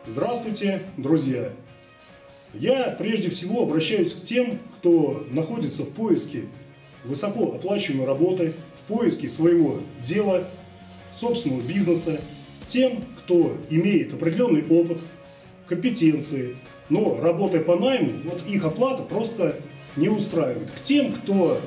Здравствуйте, друзья! Я прежде всего обращаюсь к тем, кто находится в поиске высокооплачиваемой работы, в поиске своего дела, собственного бизнеса, тем, кто имеет определенный опыт, компетенции, но работая по найму, вот их оплата просто не устраивает. К тем, кто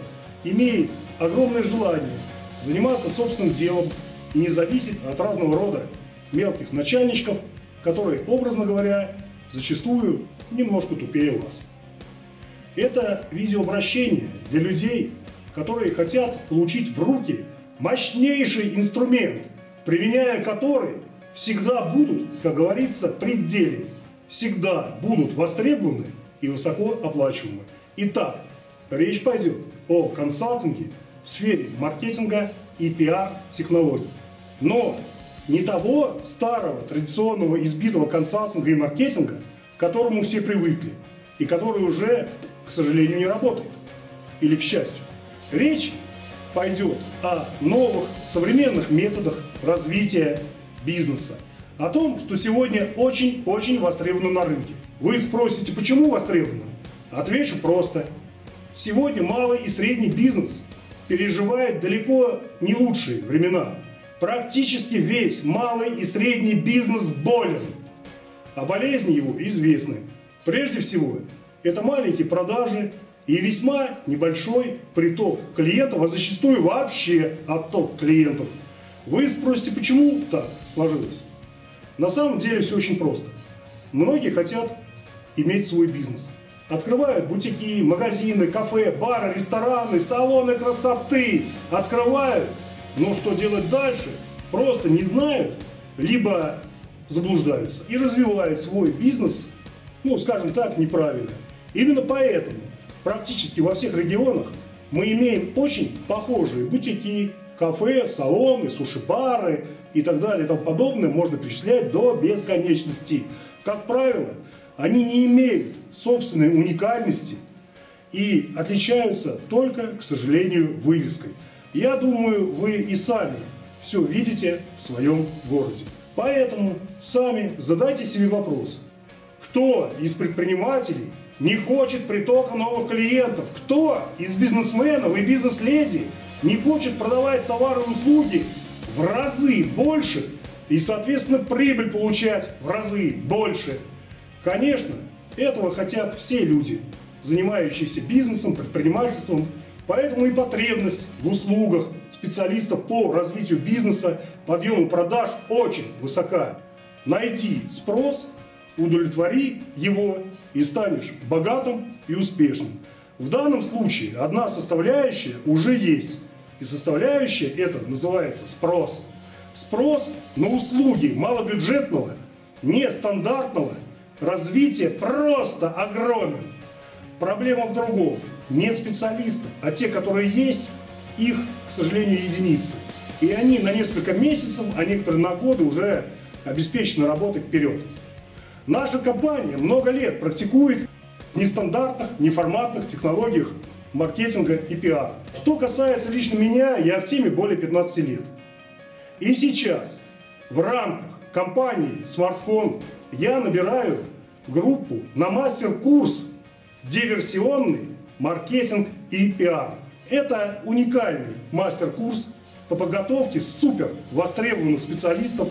имеет огромное желание заниматься собственным делом и не зависит от разного рода мелких начальничков, которые, образно говоря, зачастую немножко тупее вас. Это видеообращение для людей, которые хотят получить в руки мощнейший инструмент, применяя который всегда будут, как говорится, при деле, всегда будут востребованы и высоко оплачиваемы. Итак, речь пойдет о консалтинге в сфере маркетинга и пиар-технологий. Но не того старого, традиционного, избитого консалтинга и маркетинга, к которому все привыкли, и который уже, к сожалению, не работает. Или к счастью. Речь пойдет о новых, современных методах развития бизнеса. О том, что сегодня очень-очень востребовано на рынке. Вы спросите, почему востребовано? Отвечу просто. Сегодня малый и средний бизнес переживает далеко не лучшие времена. Практически весь малый и средний бизнес болен, а болезни его известны. Прежде всего, это маленькие продажи и весьма небольшой приток клиентов, а зачастую вообще отток клиентов. Вы спросите, почему так сложилось? На самом деле все очень просто. Многие хотят иметь свой бизнес. Открывают бутики, магазины, кафе, бары, рестораны, салоны красоты. Открывают. Но что делать дальше, просто не знают, либо заблуждаются и развивают свой бизнес, скажем так, неправильно. Именно поэтому практически во всех регионах мы имеем очень похожие бутики, кафе, салоны, суши-бары и так далее и тому подобное, можно перечислять до бесконечности. Как правило, они не имеют собственной уникальности и отличаются только, к сожалению, вывеской. Я думаю, вы и сами все видите в своем городе. Поэтому сами задайте себе вопрос. Кто из предпринимателей не хочет притока новых клиентов? Кто из бизнесменов и бизнес-леди не хочет продавать товары и услуги в разы больше и, соответственно, прибыль получать в разы больше? Конечно, этого хотят все люди, занимающиеся бизнесом, предпринимательством. Поэтому и потребность в услугах специалистов по развитию бизнеса, подъему продаж очень высока. Найди спрос, удовлетвори его и станешь богатым и успешным. В данном случае одна составляющая уже есть. И составляющая это называется спрос. Спрос на услуги малобюджетного, нестандартного развития просто огромен. Проблема в другом. Нет специалистов, а те, которые есть, их, к сожалению, единицы. И они на несколько месяцев, а некоторые на годы уже обеспечены работой вперед. Наша компания много лет практикует в нестандартных, неформатных технологиях маркетинга и пиара. Что касается лично меня, я в теме более 15 лет. И сейчас в рамках компании SmartCon я набираю группу на мастер-курс «Диверсионный маркетинг и пиар». Это уникальный мастер-курс по подготовке супер востребованных специалистов,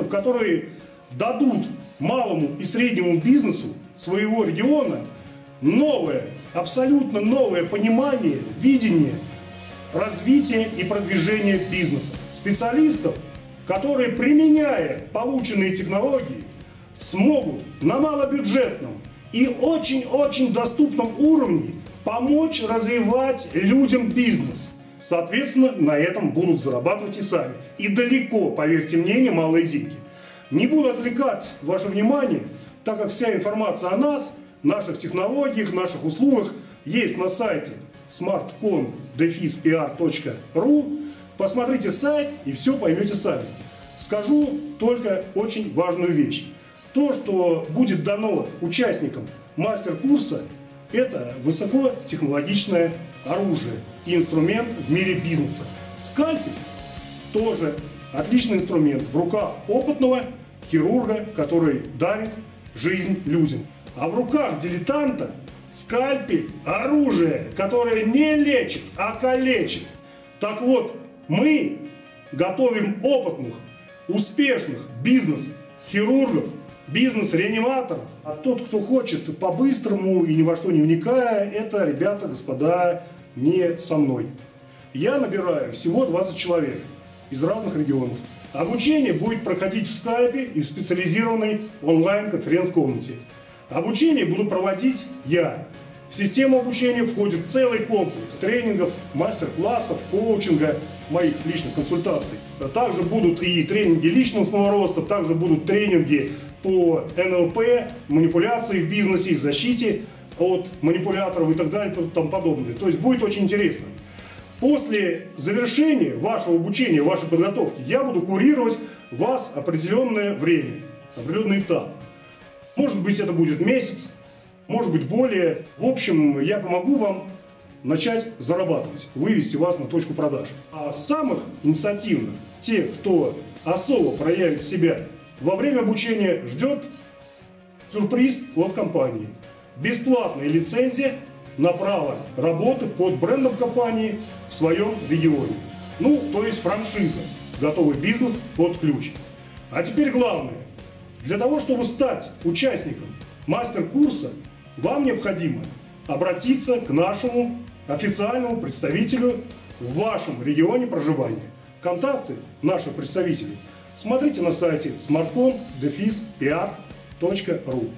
которые дадут малому и среднему бизнесу своего региона новое, абсолютно новое понимание, видение развития и продвижения бизнеса. Специалистов, которые, применяя полученные технологии, смогут на малобюджетном и очень-очень доступном уровне помочь развивать людям бизнес. Соответственно, на этом будут зарабатывать и сами. И далеко, поверьте мне, не малые деньги. Не буду отвлекать ваше внимание, так как вся информация о нас, наших технологиях, наших услугах есть на сайте smartcon-pr.ru. Посмотрите сайт и все поймете сами. Скажу только очень важную вещь. То, что будет дано участникам мастер-курса, это высокотехнологичное оружие и инструмент в мире бизнеса. Скальпель тоже отличный инструмент в руках опытного хирурга, который дарит жизнь людям. А в руках дилетанта скальпель, оружие, которое не лечит, а калечит. Так вот, мы готовим опытных, успешных бизнес-хирургов, бизнес-реаниматоров. А тот, кто хочет по-быстрому и ни во что не вникая, это, ребята, господа, не со мной. Я набираю всего 20 человек из разных регионов. Обучение будет проходить в скайпе и в специализированной онлайн-конференц-комнате. Обучение буду проводить я. В систему обучения входит целый комплекс тренингов, мастер-классов, коучинга, моих личных консультаций. Также будут и тренинги личностного роста, также будут тренинги по НЛП, манипуляции в бизнесе, защите от манипуляторов и так далее и тому подобное. То есть будет очень интересно. После завершения вашего обучения, вашей подготовки, я буду курировать вас определенное время, определенный этап. Может быть, это будет месяц, может быть, более. В общем, я помогу вам начать зарабатывать, вывести вас на точку продаж. А самых инициативных, те, кто особо проявит себя во время обучения, ждет сюрприз от компании. Бесплатная лицензия на право работы под брендом компании в своем регионе. Ну, то есть франшиза, готовый бизнес под ключ. А теперь главное. Для того, чтобы стать участником мастер-курса, вам необходимо обратиться к нашему официальному представителю в вашем регионе проживания. Контакты наших представителей смотрите на сайте smartcom-pr.ru.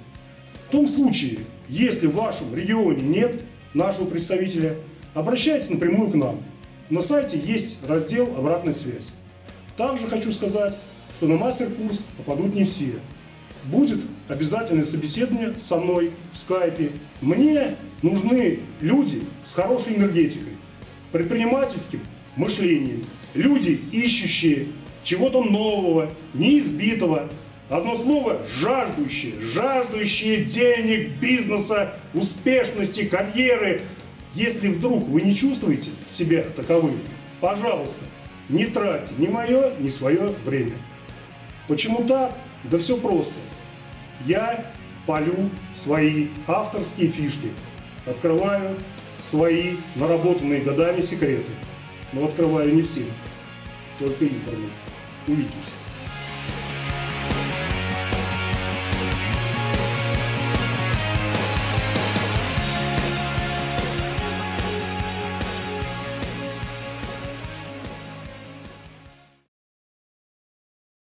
В том случае, если в вашем регионе нет нашего представителя, обращайтесь напрямую к нам. На сайте есть раздел «Обратная связь». Также хочу сказать, что на мастер-курс попадут не все. Будет обязательное собеседование со мной в скайпе. Мне нужны люди с хорошей энергетикой, предпринимательским мышлением, люди, ищущие чего-то нового, неизбитого. Одно слово – жаждущие денег, бизнеса, успешности, карьеры. Если вдруг вы не чувствуете себя таковым, пожалуйста, не тратьте ни мое, ни свое время. Почему так? Да все просто. Я палю свои авторские фишки, открываю свои наработанные годами секреты. Но открываю не всем, только избранным. Увидимся.